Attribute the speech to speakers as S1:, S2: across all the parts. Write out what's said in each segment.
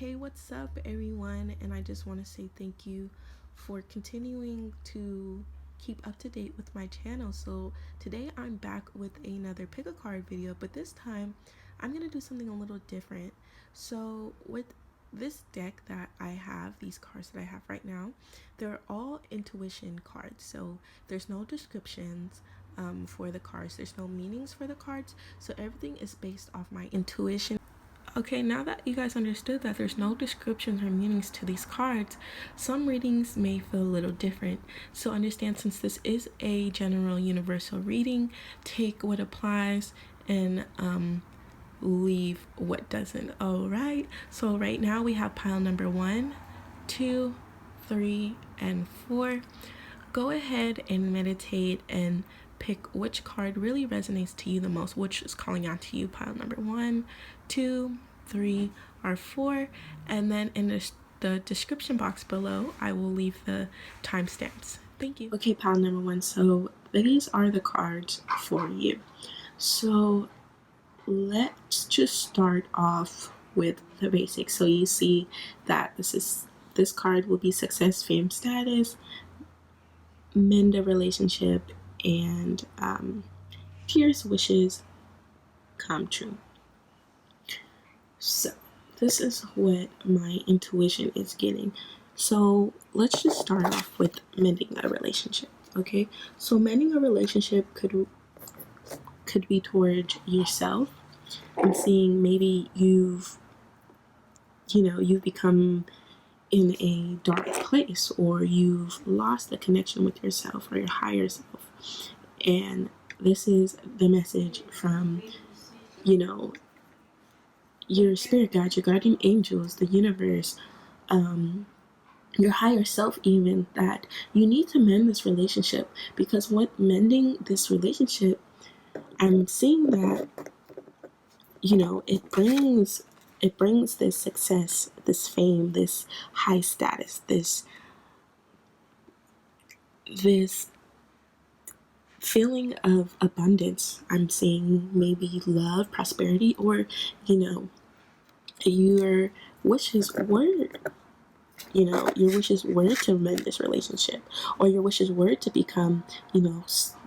S1: Hey, what's up, everyone? And I just want to say thank you for continuing to keep up to date with my channel. So, today I'm back with another pick a card video, but this time I'm going to do something a little different. So, with this deck that I have, these cards that I have right now, they're all intuition cards. So, there's no descriptions for the cards, there's no meanings for the cards. So, everything is based off my intuition. Okay, now that you guys understood that there's no descriptions or meanings to these cards, some readings may feel a little different. So understand, since this is a general universal reading, take what applies and leave what doesn't. All right, so right now we have pile number 1, 2, 3, and 4. Go ahead and meditate and pick which card really resonates to you the most, which is calling out to you. Pile number 1, 2, 3, or 4. And then in the description box below, I will leave the timestamps. Thank you. Okay, pile number 1. So these are the cards for you. So let's just start off with the basics. So you see that this card will be success, fame, status, mend a relationship, and fierce wishes come true. So this is what my intuition is getting. So let's just start off with mending a relationship. Okay, so mending a relationship could be towards yourself, and seeing maybe you've become in a dark place, or you've lost the connection with yourself or your higher self. And this is the message from your spirit guides, your guardian angels, the universe, your higher self, even, that you need to mend this relationship. Because what mending this relationship, I'm seeing that it brings this success, this fame, this high status, this feeling of abundance. I'm seeing maybe love, prosperity, or your wishes were to mend this relationship, or your wishes were to become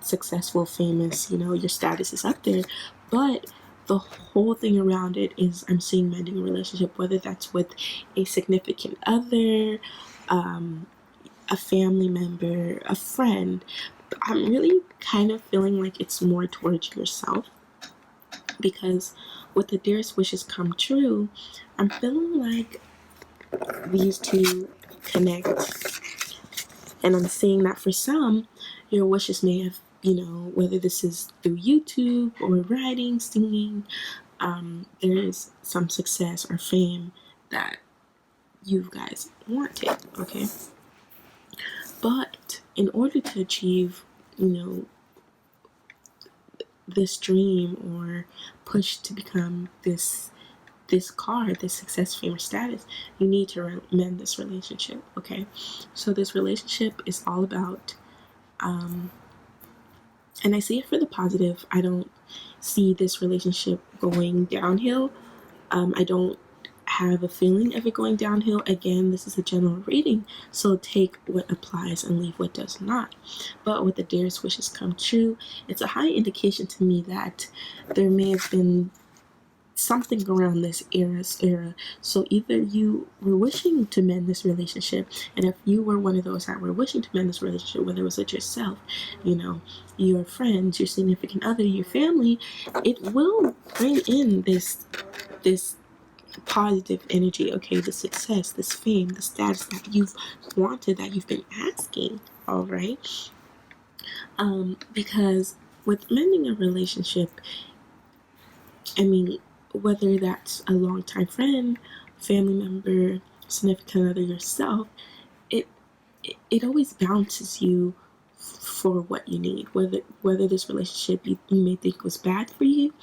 S1: successful, famous. Your status is up there, but the whole thing around it is, I'm seeing mending a relationship, whether that's with a significant other, a family member, a friend. I'm really kind of feeling like it's more towards yourself, because with the dearest wishes come true, I'm feeling like these two connect. And I'm seeing that for some, your wishes may have, whether this is through YouTube or writing, singing, there is some success or fame that you guys wanted, okay? But in order to achieve, this dream, or push to become this card, this success, fame, or status, you need to mend this relationship, okay? So this relationship is all about, and I see it for the positive. I don't see this relationship going downhill. I don't have a feeling of it going downhill. Again, this is a general reading, so take what applies and leave what does not. But with the dearest wishes come true, it's a high indication to me that there may have been something around this era. So either you were wishing to mend this relationship, and if you were one of those that were wishing to mend this relationship, whether it was with yourself, your friends, your significant other, your family, it will bring in this positive energy, okay? The success, this fame, the status that you've wanted, that you've been asking. All right, because with mending a relationship, I mean, whether that's a longtime friend, family member, significant other, yourself, it always bounces you for what you need. Whether this relationship you may think was bad for you,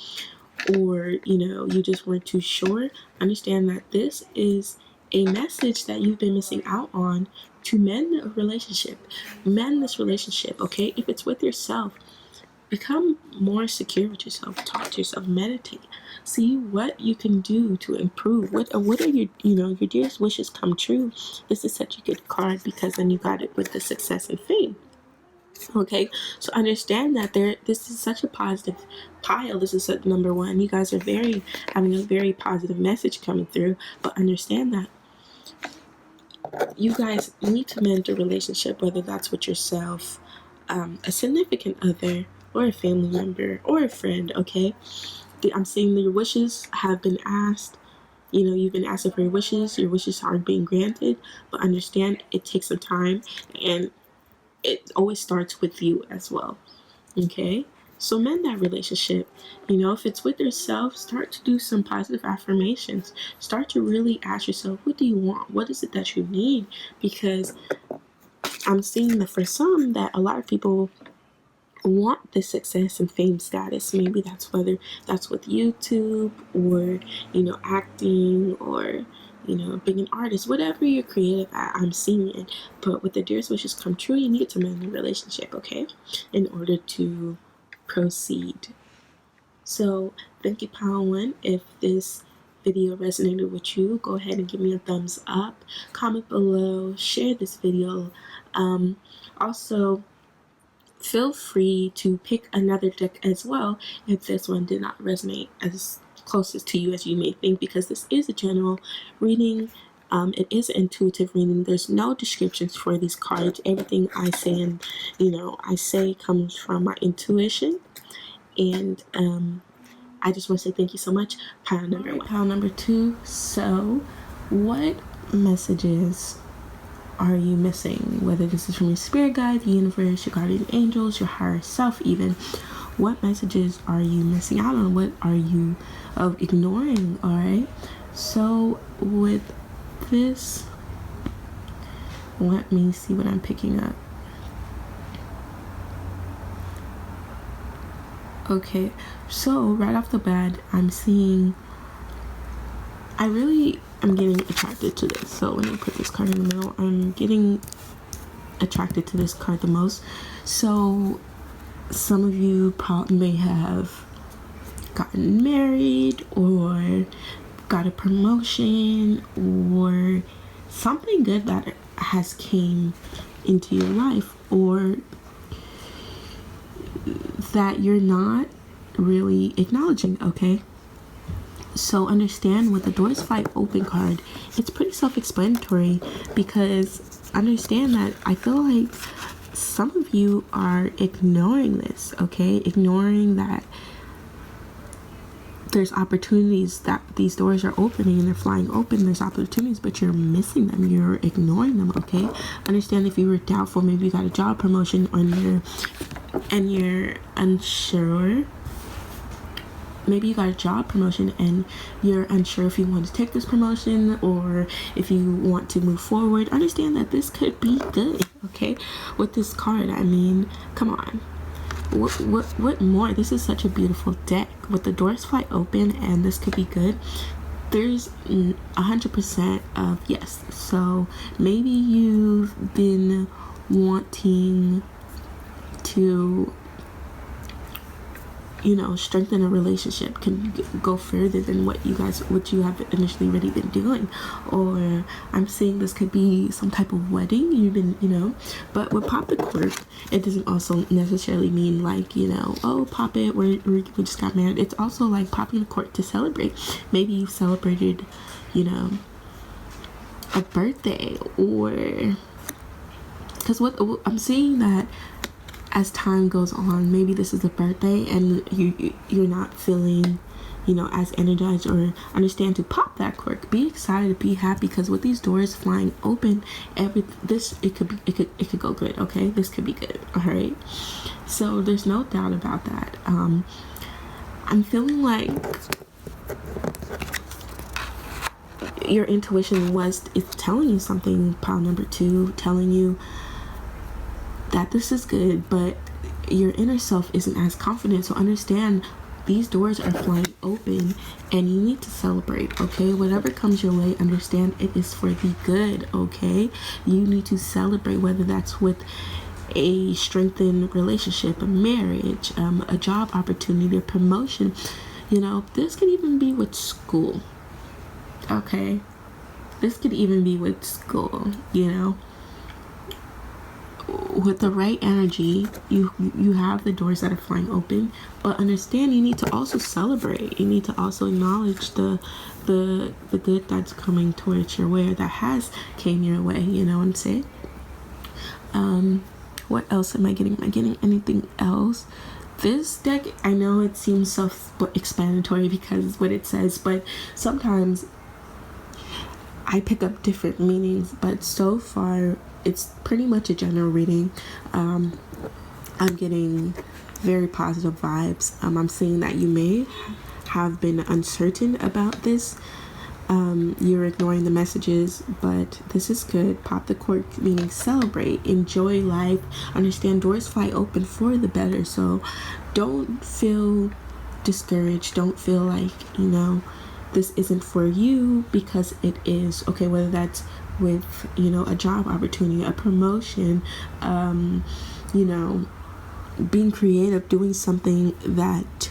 S1: or you just weren't too sure, understand that this is a message that you've been missing out on, to mend a relationship. Mend this relationship, okay? If it's with yourself, become more secure with yourself. Talk to yourself, meditate, see what you can do to improve. What are your, your dearest wishes come true? This is such a good card because then you got it with the success and fame. Okay, so understand that this is such a positive pile. This is number one. You guys are having a very positive message coming through, but understand that you guys need to mend a relationship, whether that's with yourself, a significant other, or a family member, or a friend. Okay, I'm saying that your wishes have been asked. You've been asking for your wishes aren't being granted, but understand it takes some time, and it always starts with you as well. Okay, so mend that relationship. If it's with yourself, start to do some positive affirmations. Start to really ask yourself, what do you want? What is it that you need? Because I'm seeing that for some, that a lot of people want the success and fame status. Maybe whether that's with YouTube, or acting, or being an artist, whatever you're creative at. I'm seeing it. But with the dearest wishes come true, you need to mend the relationship, okay, in order to proceed. So thank you, Pile One. If this video resonated with you, go ahead and give me a thumbs up, comment below, share this video. Also, feel free to pick another deck as well if this one did not resonate as closest to you as you may think, because this is a general reading. It is an intuitive reading. There's no descriptions for these cards. Everything I say and I say comes from my intuition. And I just want to say thank you so much. Pile number one. Pile number two. So what messages are you missing? Whether this is from your spirit guide, the universe, your guardian angels, your higher self even. What messages are you missing out on? What are you ignoring? Alright, so with this, let me see what I'm picking up. Okay, so right off the bat, I'm seeing I'm getting attracted to this. So when I put this card in the middle, I'm getting attracted to this card the most. So some of you probably may have gotten married, or got a promotion, or something good that has came into your life, or that you're not really acknowledging, okay? So understand, with the doors fly open card, it's pretty self-explanatory, because understand that I feel like some of you are ignoring this, okay? Ignoring that there's opportunities, that these doors are opening and they're flying open. There's opportunities, but you're missing them. You're ignoring them, okay? Understand, if you were doubtful, maybe you got a job promotion and you're unsure. Maybe you got a job promotion and you're unsure if you want to take this promotion or if you want to move forward. Understand that this could be good, okay? With this card, I mean, come on. What more? This is such a beautiful deck. With the doors fly open and this could be good, there's 100% of yes. So maybe you've been wanting to strengthen a relationship, can go further than what you have initially already been doing. Or I'm saying this could be some type of wedding you've been, but with pop the cork, it doesn't also necessarily mean like, oh, pop it, we just got married. It's also like popping the cork to celebrate. Maybe you celebrated, a birthday, or because what I'm seeing that as time goes on, maybe this is a birthday and you're not feeling as energized, or understand to pop that cork. Be excited, be happy, because with these doors flying open, it could go good, okay? This could be good, all right? So there's no doubt about that. I'm feeling like your intuition is telling you something, pile number two, telling you that this is good, but your inner self isn't as confident. So understand, these doors are flying open and you need to celebrate, okay? Whatever comes your way, understand it is for the good, okay? You need to celebrate, whether that's with a strengthened relationship, a marriage, a job opportunity, a promotion. You know, this could even be with school. Okay, this could even be with school. You know, with the right energy, you have the doors that are flying open. But understand, you need to also celebrate. You need to also acknowledge the good that's coming towards your way, or that has came your way. You know what I'm saying? What else am I getting? Am I getting anything else? This deck, I know it seems self-explanatory because it's what it says, but sometimes I pick up different meanings. But so far, it's pretty much a general reading. I'm getting very positive vibes. I'm seeing that you may have been uncertain about this. You're ignoring the messages, but this is good. Pop the cork, meaning celebrate, enjoy life, understand doors fly open for the better. So don't feel discouraged. Don't feel like, you know, this isn't for you, because it is. Okay, whether that's with, you know, a job opportunity, a promotion, you know, being creative, doing something that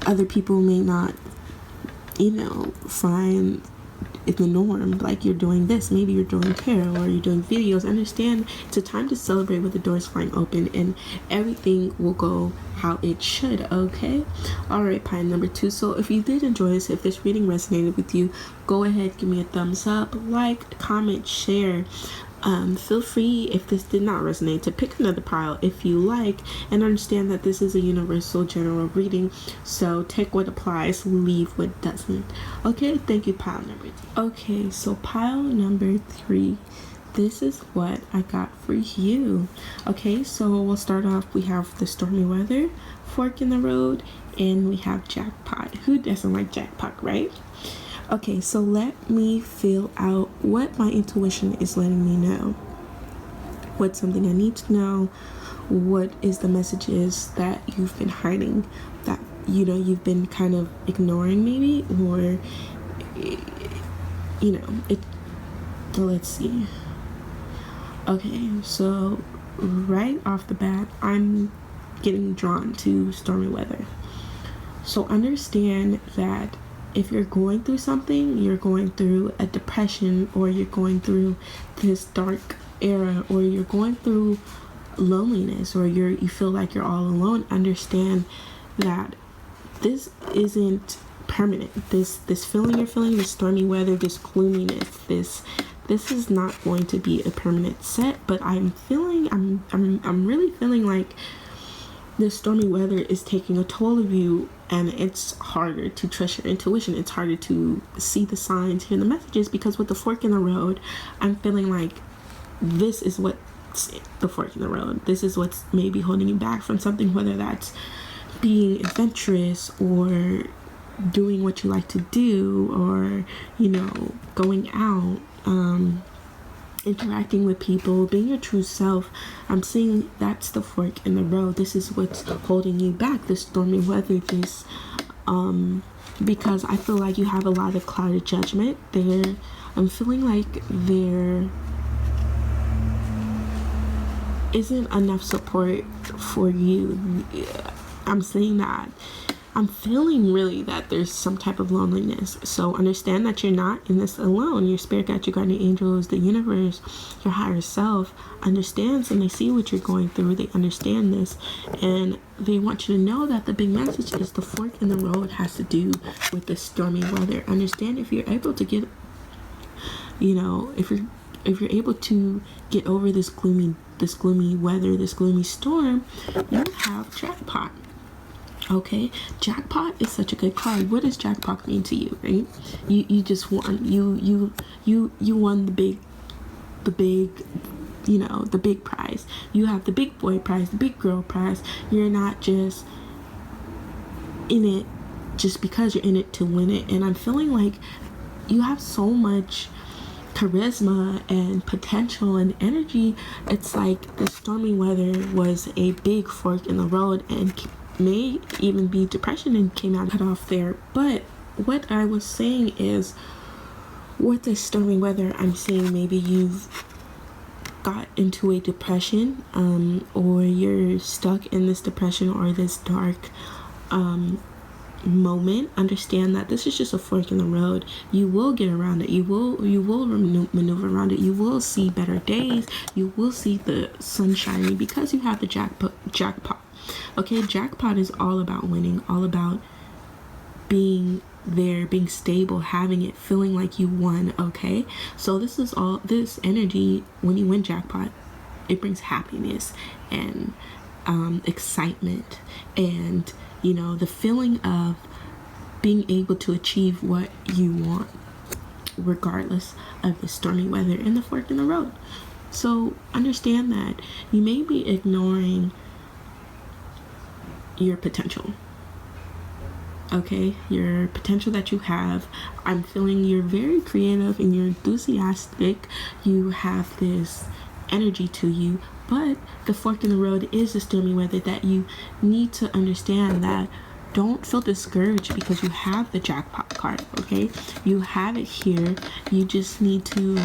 S1: other people may not, you know, find in the norm. Like, you're doing this, maybe you're doing tarot or you're doing videos. Understand, it's a time to celebrate with the doors flying open, and everything will go how it should. Okay, all right, pile number 2. So if you did enjoy this, if this reading resonated with you, go ahead, give me a thumbs up, like, comment, share. Feel free, if this did not resonate, to pick another pile if you like, and understand that this is a universal general reading, so take what applies, leave what doesn't. Okay, thank you, pile number 3. Okay, so pile number 3, this is what I got for you. Okay, so we'll start off. We have the stormy weather, fork in the road, and we have jackpot. Who doesn't like jackpot, right? Okay, so let me feel out what my intuition is letting me know. What's something I need to know? What is the messages that you've been hiding, that, you know, you've been kind of ignoring maybe, or, you know, it. So let's see. Okay, so right off the bat, I'm getting drawn to stormy weather. So understand that if you're going through something, you're going through a depression, or you're going through this dark era, or you're going through loneliness, or you feel like you're all alone, understand that this isn't permanent. This feeling you're feeling, this stormy weather, this gloominess, this is not going to be a permanent set. But I'm really feeling like this stormy weather is taking a toll of you, and it's harder to trust your intuition. It's harder to see the signs, hear the messages, because with the fork in the road, I'm feeling like this is what's the fork in the road. This is what's maybe holding you back from something, whether that's being adventurous, or doing what you like to do, or, you know, going out, interacting with people, being your true self. I'm seeing that's the fork in the road. This is what's holding you back, this stormy weather, this because I feel like you have a lot of clouded judgment there. I'm feeling like there isn't enough support for you. I'm saying that I'm feeling really that there's some type of loneliness. So understand that you're not in this alone. Your spirit guide, your guardian angels, the universe, your higher self understands, and they see what you're going through. They understand this, and they want you to know that the big message is the fork in the road has to do with the stormy weather. Understand, if you're able to get, you know, if you're able to get over this gloomy weather, this gloomy storm, you have jackpot. Okay, jackpot is such a good card. What does jackpot mean to you, right? You just won. You won the big, you know, the big prize. You have the big boy prize, the big girl prize. You're not just in it just because you're in it to win it. And I'm feeling like you have so much charisma and potential and energy. It's like the stormy weather was a big fork in the road, and may even be depression, and came out cut off there. But what I was saying is, with the stormy weather, I'm seeing maybe you've got into a depression, or you're stuck in this depression or this dark moment, understand that this is just a fork in the road. You will get around it. You will maneuver around it. You will see better days. You will see the sun shining because you have the jackpot. Okay, jackpot is all about winning, all about being there, being stable, having it, feeling like you won. Okay, so this is all this energy. When you win jackpot, it brings happiness and excitement, and the feeling of being able to achieve what you want regardless of the stormy weather and the fork in the road. So understand that you may be ignoring your potential. Okay, your potential that you have. I'm feeling you're very creative and you're enthusiastic. You have this energy to you, but the fork in the road is the stormy weather that you need to understand. That don't feel discouraged because you have the jackpot card. Okay, you have it here. You just need to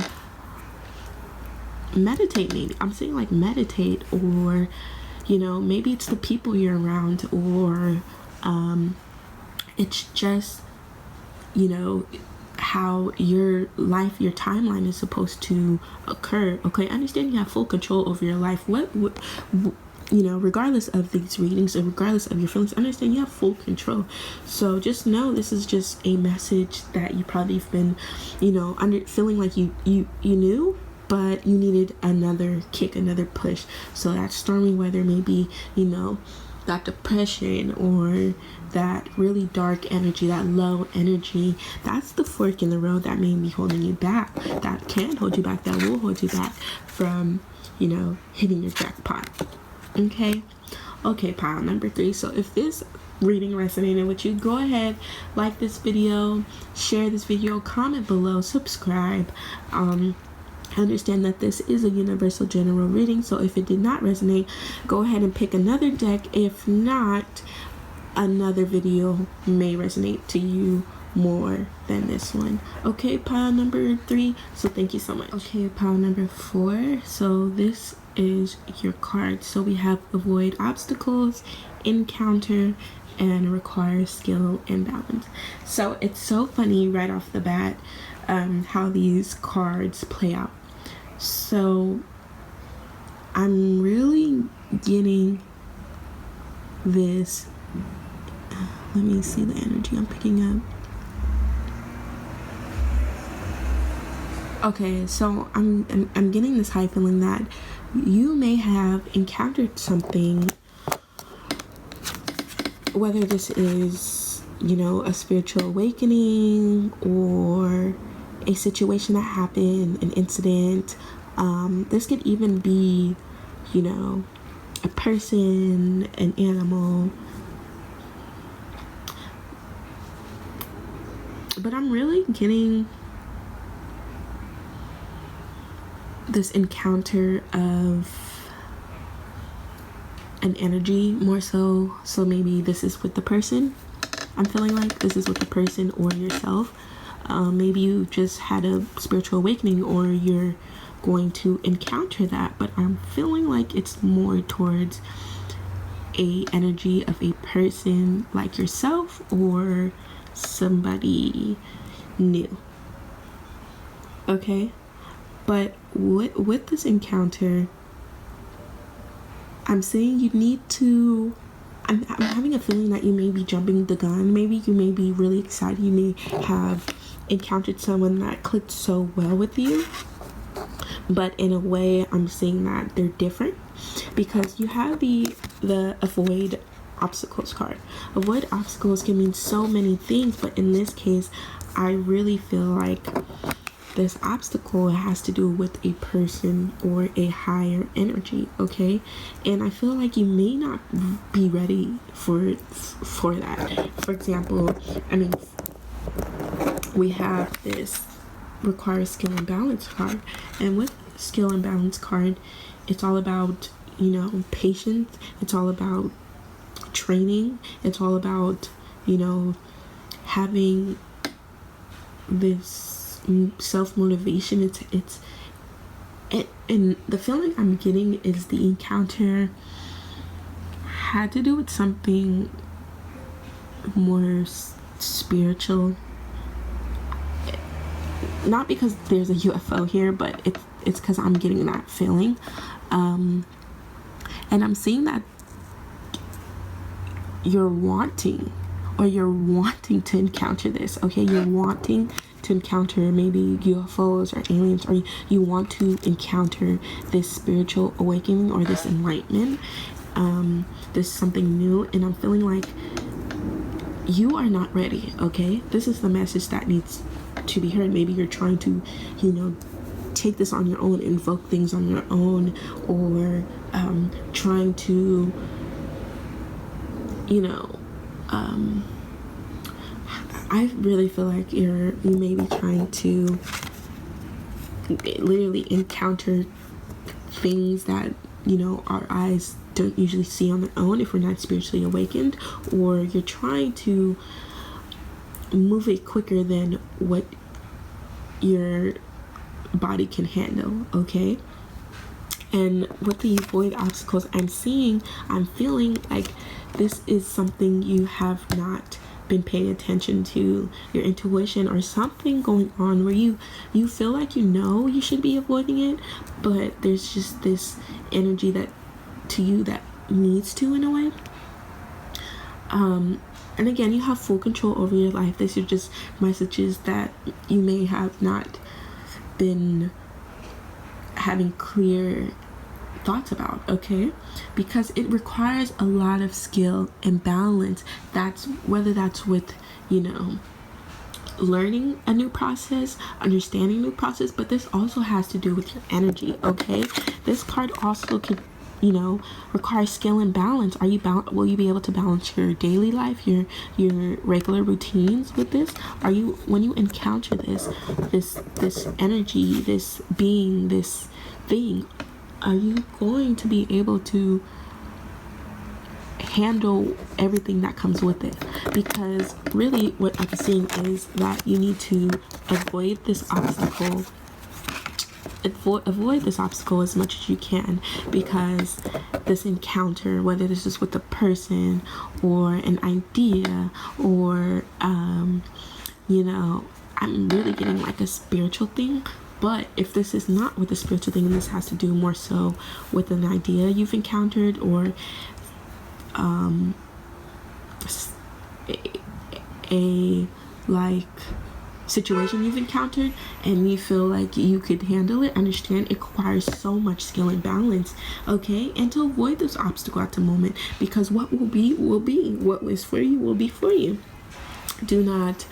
S1: meditate. Maybe I'm saying like meditate, or maybe it's the people you're around, or it's just how your life, your timeline is supposed to occur. Okay, understand you have full control over your life. What regardless of these readings or regardless of your feelings, understand you have full control. So just know this is just a message that you probably have been feeling like you knew, but you needed another kick, another push. So that stormy weather, maybe that depression or that really dark energy, that low energy, that's the fork in the road that may be holding you back, that can hold you back, that will hold you back from hitting your jackpot. Okay, pile number 3. So if this reading resonated with you, go ahead, like this video, share this video, comment below, subscribe. Understand that this is a universal general reading, so if it did not resonate, go ahead and pick another deck. If not, another video may resonate to you more than this one. Okay, pile number 3. So thank you so much. Okay, pile number 4. So this is your card. So we have avoid obstacles, encounter, and require skill and balance. So it's so funny right off the bat how these cards play out. So I'm really getting this, let me see the energy I'm picking up. Okay, so I'm getting this high feeling that you may have encountered something, whether this is a spiritual awakening or a situation that happened, an incident. This could even be a person, an animal, but I'm really getting this encounter of an energy more so maybe this is with the person. I'm feeling like this is with the person or yourself. Maybe you just had a spiritual awakening or you're going to encounter that, but I'm feeling like it's more towards a energy of a person like yourself or somebody new. Okay, but with this encounter, I'm saying you need to, I'm having a feeling that you may be jumping the gun. Maybe you may be really excited. You may have encountered someone that clicked so well with you, but in a way I'm saying that they're different because you have the avoid obstacles card. Avoid obstacles can mean so many things, but in this case I really feel like this obstacle has to do with a person or a higher energy. Okay, and I feel like you may not be ready for that. For example, we have this requires skill and balance card, and with skill and balance card, it's all about patience. It's all about training. It's all about having this self-motivation. It's and the feeling I'm getting is the encounter had to do with something more spiritual. Not because there's a UFO here, but it's because I'm getting that feeling. And I'm seeing that you're wanting to encounter this, okay? You're wanting to encounter maybe UFOs or aliens, or you want to encounter this spiritual awakening or this enlightenment. This is something new, and I'm feeling like you are not ready, okay? This is the message that needs to be heard. Maybe you're trying to, take this on your own, invoke things on your own, or trying to, I really feel like you may be trying to literally encounter things that, our eyes don't usually see on their own if we're not spiritually awakened, or you're trying to move it quicker than what your body can handle, okay? And with the void obstacles I'm seeing, I'm feeling like this is something you have not been paying attention to, your intuition, or something going on where you feel like you should be avoiding it, but there's just this energy that to you that needs to, in a way. And again, you have full control over your life. These are just messages that you may have not been having clear thoughts about, okay? Because it requires a lot of skill and balance. Whether that's with, learning a new process, understanding new process, but this also has to do with your energy, okay? This card also could, require skill and balance. Will you be able to balance your daily life, your regular routines with this? When you encounter this energy, this being, this thing, are you going to be able to handle everything that comes with it? Because really what I'm seeing is that you need to avoid this obstacle as much as you can, because this encounter, whether this is with a person or an idea or I'm really getting like a spiritual thing. But if this is not with a spiritual thing, and this has to do more so with an idea you've encountered, or a situation you've encountered, and you feel like you could handle it, understand it requires so much skill and balance, okay? And to avoid this obstacle at the moment, because what will be, what was for you will be for you. Do not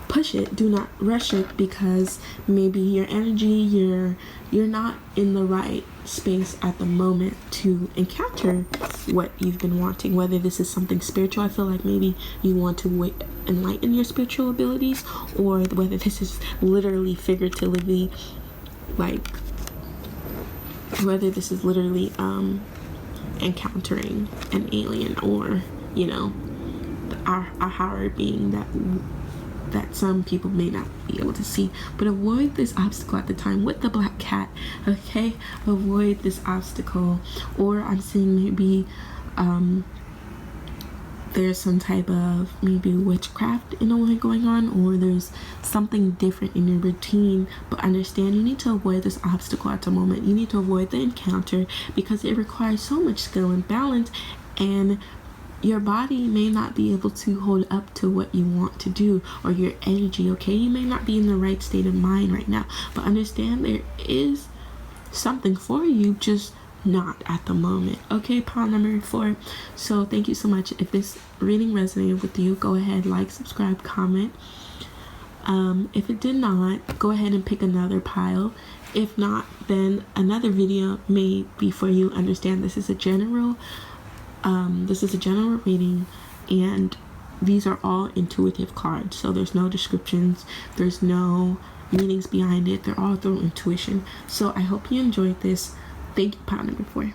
S1: push it, do not rush it, because maybe your energy, you're not in the right space at the moment to encounter what you've been wanting. Whether this is something spiritual, I feel like maybe you want to enlighten your spiritual abilities, or whether this is literally figuratively, whether this is literally encountering an alien, or a higher being that some people may not be able to see. But avoid this obstacle at the time with the black cat, okay? Avoid this obstacle. Or I'm seeing maybe there's some type of maybe witchcraft in a way going on, or there's something different in your routine. But understand, you need to avoid this obstacle at the moment. You need to avoid the encounter, because it requires so much skill and balance, and your body may not be able to hold up to what you want to do, or your energy, okay? You may not be in the right state of mind right now, but understand there is something for you, just not at the moment, okay? Pile number 4. So thank you so much. If this reading resonated with you, go ahead, like, subscribe, comment. If it did not, go ahead and pick another pile. If not, then another video may be for you. Understand this is a general reading, and these are all intuitive cards, so there's no descriptions, there's no meanings behind it, they're all through intuition. So I hope you enjoyed this. Thank you, pile number 4.